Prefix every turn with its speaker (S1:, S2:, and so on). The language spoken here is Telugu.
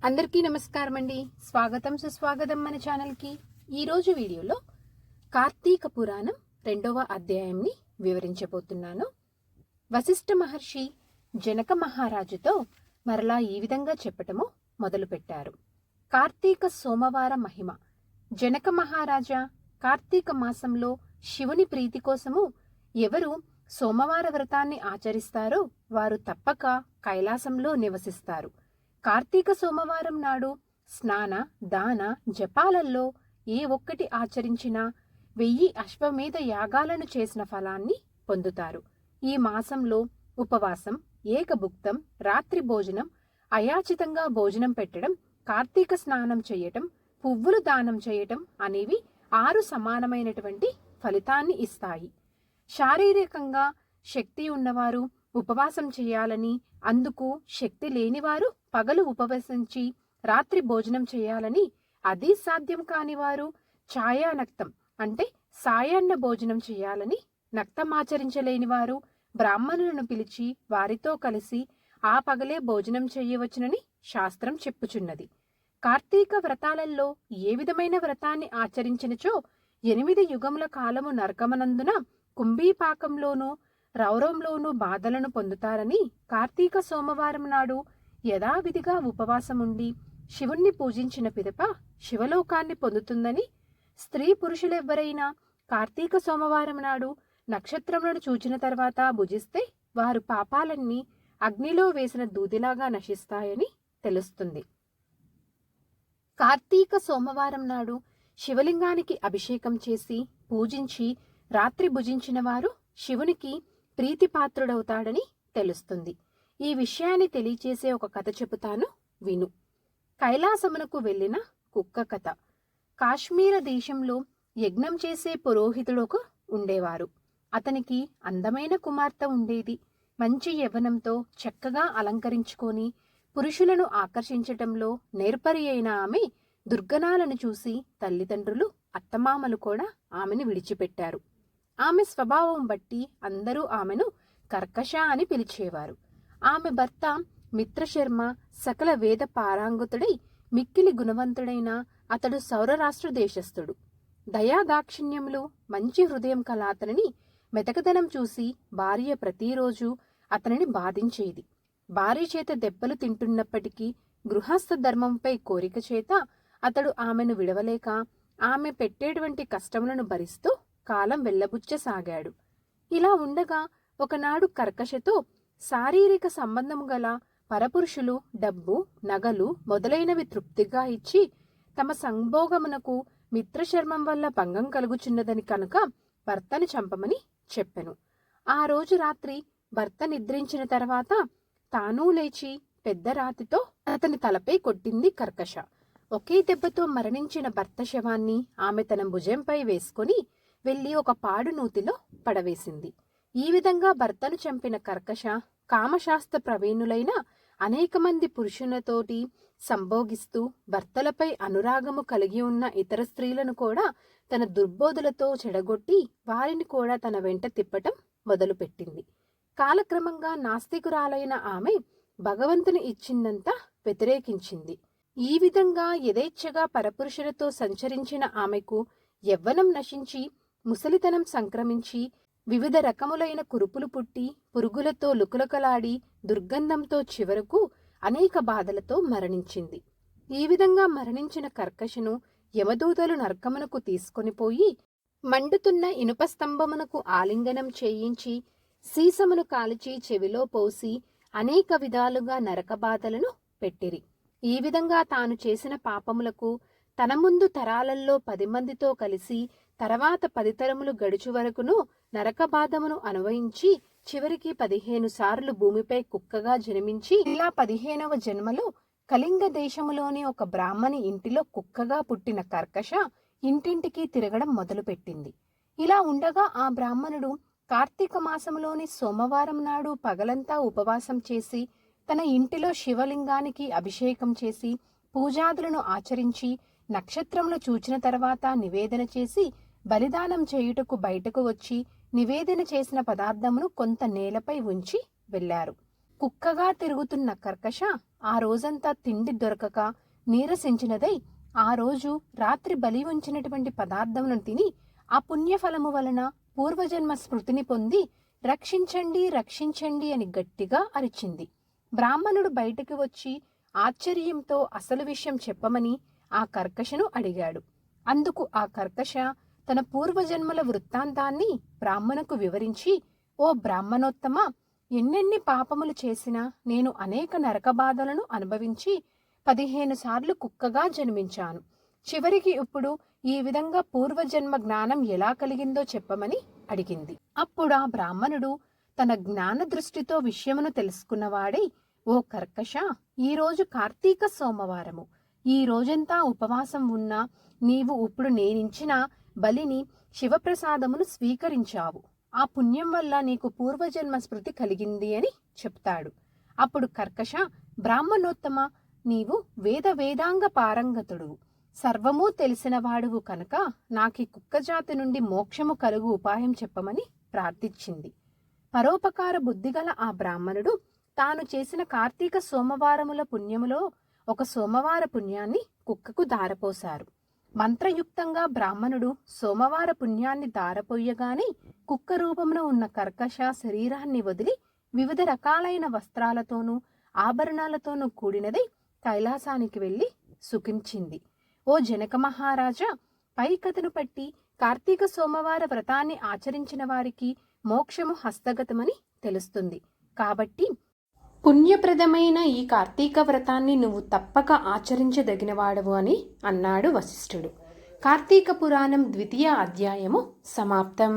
S1: అందరికీ నమస్కారం అండి. స్వాగతం సుస్వాగతం మన ఛానల్కి. ఈరోజు వీడియోలో కార్తీక పురాణం 2వ అధ్యాయంని వివరించబోతున్నాను. వశిష్ఠ మహర్షి జనక మహారాజుతో మరలా ఈ విధంగా చెప్పటము మొదలుపెట్టారు. కార్తీక సోమవార మహిమ. జనక మహారాజా, కార్తీక మాసంలో శివుని ప్రీతి కోసము ఎవరు సోమవార వ్రతాన్ని ఆచరిస్తారో వారు తప్పక కైలాసంలో నివసిస్తారు. కార్తీక సోమవారం నాడు స్నాన, దాన, జపాలల్లో ఏ ఒక్కటి ఆచరించినా 1000 అశ్వమేధ యాగాలను చేసిన ఫలాన్ని పొందుతారు. ఈ మాసంలో ఉపవాసం, ఏకభుక్తం, రాత్రి భోజనం, అయాచితంగా భోజనం పెట్టడం, కార్తీక స్నానం చేయటం, పువ్వులు దానం చేయటం అనేవి 6 సమానమైనటువంటి ఫలితాన్ని ఇస్తాయి. శారీరకంగా శక్తి ఉన్నవారు ఉపవాసం చేయాలని, అందుకు శక్తి లేనివారు పగలు ఉపవసించి రాత్రి భోజనం చేయాలని, అది సాధ్యం కానివారు ఛాయానక్తం అంటే సాయాన్న భోజనం చేయాలని, నక్తమాచరించలేని వారు బ్రాహ్మణులను పిలిచి వారితో కలిసి ఆ పగలే భోజనం చేయవచ్చునని శాస్త్రం చెప్పుచున్నది. కార్తీక వ్రతాలలో ఏ విధమైన వ్రతాన్ని ఆచరించినచో 8 యుగముల కాలము నరకమనందున కుంభీపాకంలోనూ రౌరంలోనూ బాధలను పొందుతారని, కార్తీక సోమవారం నాడు యథావిధిగా ఉపవాసముండి శివుణ్ణి పూజించిన పిదప శివలోకాన్ని పొందుతుందని, స్త్రీ పురుషులెవ్వరైనా కార్తీక సోమవారం నాడు నక్షత్రములను చూచిన తర్వాత భుజిస్తే వారు పాపాలన్నీ అగ్నిలో వేసిన దూదిలాగా నశిస్తాయని తెలుస్తుంది. కార్తీక సోమవారం నాడు శివలింగానికి అభిషేకం చేసి పూజించి రాత్రి భుజించిన వారు శివునికి ప్రీతిపాత్రుడవుతాడని తెలుస్తుంది. ఈ విషయాన్ని తెలియచేసే ఒక కథ చెబుతాను, విను. కైలాసమునకు వెళ్లిన కుక్క కథ. కాశ్మీర దేశంలో యజ్ఞం చేసే పురోహితుడొక ఉండేవారు. అతనికి అందమైన కుమార్తె ఉండేది. మంచి యవ్వనంతో చక్కగా అలంకరించుకొని పురుషులను ఆకర్షించటంలో నేర్పరి అయిన ఆమె దుర్గణాలను చూసి తల్లిదండ్రులు, అత్తమామలు కూడా ఆమెను విడిచిపెట్టారు. ఆమె స్వభావం బట్టి అందరూ ఆమెను కర్కశ అని పిలిచేవారు. ఆమె భర్త మిత్రశర్మ సకల వేద పారాంగుతుడై మిక్కిలి గుణవంతుడైన అతడు సౌరరాష్ట్ర దేశస్థుడు. దయాదాక్షిణ్యములు, మంచి హృదయం కల అతనిని మెతకదనం చూసి భార్య ప్రతిరోజు అతనిని బాధించేది. భార్య చేత దెబ్బలు తింటున్నప్పటికీ గృహస్థ ధర్మంపై కోరిక చేత అతడు ఆమెను విడవలేక ఆమె పెట్టేటువంటి కష్టములను భరిస్తూ కాలం వెళ్లబుచ్చసాగాడు. ఇలా ఉండగా ఒకనాడు కర్కశతో శారీరక సంబంధము గల పరపురుషులు డబ్బు, నగలు మొదలైనవి తృప్తిగా ఇచ్చి తమ సంభోగమునకు మిత్రశర్మం వల్ల భంగం కలుగుచున్నదని కనుక భర్తను చంపమని చెప్పెను. ఆ రోజు రాత్రి భర్త నిద్రించిన తర్వాత తానూ లేచి పెద్ద రాతితో అతని తలపై కొట్టింది కర్కశ. ఒకే దెబ్బతో మరణించిన భర్త శవాన్ని ఆమె తన భుజంపై వేసుకుని వెళ్లి ఒక పాడు నూతిలో పడవేసింది. ఈ విధంగా భర్తను చంపిన కర్కశ కామశాస్త్ర ప్రవీణులైన అనేక మంది పురుషులతోటి సంభోగిస్తూ భర్తలపై అనురాగము కలిగి ఉన్న ఇతర స్త్రీలను కూడా తన దుర్బోధులతో చెడగొట్టి వారిని కూడా తన వెంట తిప్పటం మొదలుపెట్టింది. కాలక్రమంగా నాస్తికురాలైన ఆమె భగవంతుని ఇచ్చిందంతా వ్యతిరేకించింది. ఈ విధంగా యథేచ్ఛగా పరపురుషులతో సంచరించిన ఆమెకు యవ్వనం నశించి ముసలితనం సంక్రమించి వివిధ రకములైన కురుపులు పుట్టి పురుగులతో లుకలుకలాడి దుర్గంధంతో చివరకు అనేక బాధలతో మరణించింది. ఈ విధంగా మరణించిన కర్కశను యమదూతలు నరకమునకు తీసుకొని పోయి మండుతున్న ఇనుప స్తంభమునకు ఆలింగనం చేయించి సీసమును కాల్చి చెవిలో పోసి అనేక విధాలుగా నరక బాధలను పెట్టిరి. ఈ విధంగా తాను చేసిన పాపములకు తన ముందు తరాలల్లో 10 మందితో కలిసి తర్వాత 10 తరములు గడుచు వరకును నరకబాధమును అనుభవించి చివరికి 15 సార్లు భూమిపై కుక్కగా జన్మించి ఇలా 15వ జన్మలో కళింగ దేశములోని ఒక బ్రాహ్మణి ఇంటిలో కుక్కగా పుట్టిన కర్కశ ఇంటింటికి తిరగడం మొదలుపెట్టింది. ఇలా ఉండగా ఆ బ్రాహ్మణుడు కార్తీక మాసములోని సోమవారం నాడు పగలంతా ఉపవాసం చేసి తన ఇంటిలో శివలింగానికి అభిషేకం చేసి పూజాదులను ఆచరించి నక్షత్రములు చూచిన తర్వాత నివేదన చేసి బలిదానం చేయుటకు బయటకు వచ్చి నివేదన చేసిన పదార్థమును కొంత నేలపై ఉంచి వెళ్లారు. కుక్కగా తిరుగుతున్న కర్కశ ఆ రోజంతా తిండి దొరకక నీరసించినదై ఆ రోజు రాత్రి బలి ఉంచినటువంటి పదార్థములను తిని ఆ పుణ్యఫలము వలన పూర్వజన్మ స్మృతిని పొంది రక్షించండి రక్షించండి అని గట్టిగా అరిచింది. బ్రాహ్మణుడు బయటకు వచ్చి ఆశ్చర్యంతో అసలు విషయం చెప్పమని ఆ కర్కశను అడిగాడు. అందుకు ఆ కర్కశ తన పూర్వజన్మల వృత్తాంతాన్ని బ్రాహ్మణకు వివరించి, ఓ బ్రాహ్మణోత్తమ, ఎన్నెన్ని పాపములు చేసినా నేను అనేక నరకబాధలను అనుభవించి 15 సార్లు కుక్కగా జన్మించాను. చివరికి ఇప్పుడు ఈ విధంగా పూర్వజన్మ జ్ఞానం ఎలా కలిగిందో చెప్పమని అడిగింది. అప్పుడు ఆ బ్రాహ్మణుడు తన జ్ఞాన దృష్టితో విషయమును తెలుసుకున్నవాడై, ఓ కర్కశ, ఈరోజు కార్తీక సోమవారము. ఈ రోజంతా ఉపవాసం ఉన్నా నీవు ఇప్పుడు నేనించిన బలిని శివప్రసాదమును స్వీకరించావు. ఆ పుణ్యం వల్ల నీకు పూర్వజన్మ స్మృతి కలిగింది అని చెప్తాడు. అప్పుడు కర్కశ, బ్రాహ్మణోత్తమ, నీవు వేదాంగ పారంగతుడువు, సర్వమూ తెలిసినవాడువు కనుక నాకీ కుక్కజాతి నుండి మోక్షము కలుగు ఉపాయం చెప్పమని ప్రార్థించింది. పరోపకార బుద్ధిగల ఆ బ్రాహ్మణుడు తాను చేసిన కార్తీక సోమవారముల పుణ్యములో ఒక సోమవార పుణ్యాన్ని కుక్కకు దారపోశారు. మంత్రయుక్తంగా బ్రాహ్మణుడు సోమవార పుణ్యాన్ని దారపోయగానే కుక్క రూపమున ఉన్న కర్కశ శరీరాన్ని వదిలి వివిధ రకాలైన వస్త్రాలతోనూ ఆభరణాలతోనూ కూడినదై కైలాసానికి వెళ్లి సుఖించింది. ఓ జనక మహారాజా, పై కథను పట్టి కార్తీక సోమవార వ్రతాన్ని ఆచరించిన వారికి మోక్షము హస్తగతమని తెలుస్తుంది. కాబట్టి పుణ్యప్రదమైన ఈ కార్తీక వ్రతాన్ని నువ్వు తప్పక ఆచరించదగినవాడవు అని అన్నాడు వశిష్ఠుడు. కార్తీక పురాణం 2వ అధ్యాయము సమాప్తం.